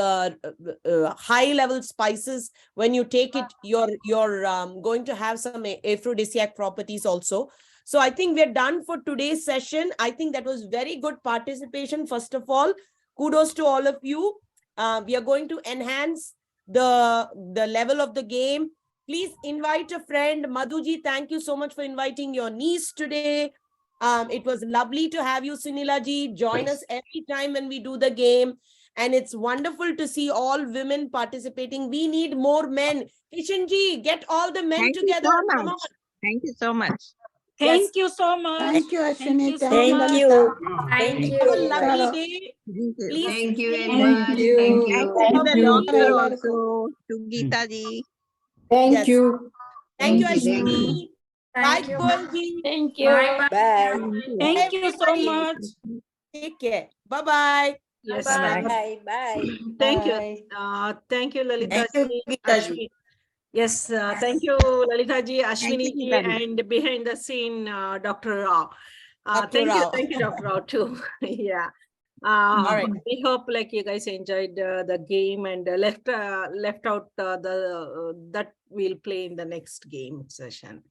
high level spices, when you take it, you're going to have some aphrodisiac properties also. So I think we're done for today's session. I think that was very good participation. First of all, kudos to all of you. We are going to enhance the level of the game. Please invite a friend. Madhuji, thank you so much for inviting your niece today. It was lovely to have you, Sunila ji. Join us every time when we do the game. And it's wonderful to see all women participating. We need more men. Kishan ji, get all the men Thank together. you so Come much. on. Thank you so much. Yes. Thank you so much. Thank you, Ashwini. Thank you. Thank Have a you. lovely day. Thank you. Please Thank you stay very much. Thank you. Thank Thank you. you to the you. doctor Bye. also, to Geeta ji. Thank Yes. you. Thank you, Thank you. Ashwini. Bye, Thank you. Golji. Thank you. Bye. Bye. Thank you so Everybody, much. take care. Bye-bye. Yes, Bye. Bye. Bye. Thank you. Bye. Thank you, Lalita Thank you, ji. Geeta ji. Ashwini. Yes, thank you, Lalita ji, Thank Ashwini you, ji, Geeta ji. and behind the scene, Dr. Rao. Dr. Rao. Thank you, Dr. Rao, too. Yeah. All right. We hope like you guys enjoyed the game and left out that we'll play in the next game session.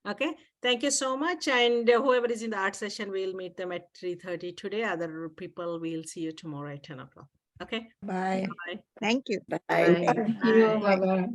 Okay, thank you so much. And whoever is in the art session, we'll meet them at 3:30 today. Other people, we'll see you tomorrow at 10 o'clock. Okay. Bye. Bye. Thank you. Bye. Thank you. Bye-bye.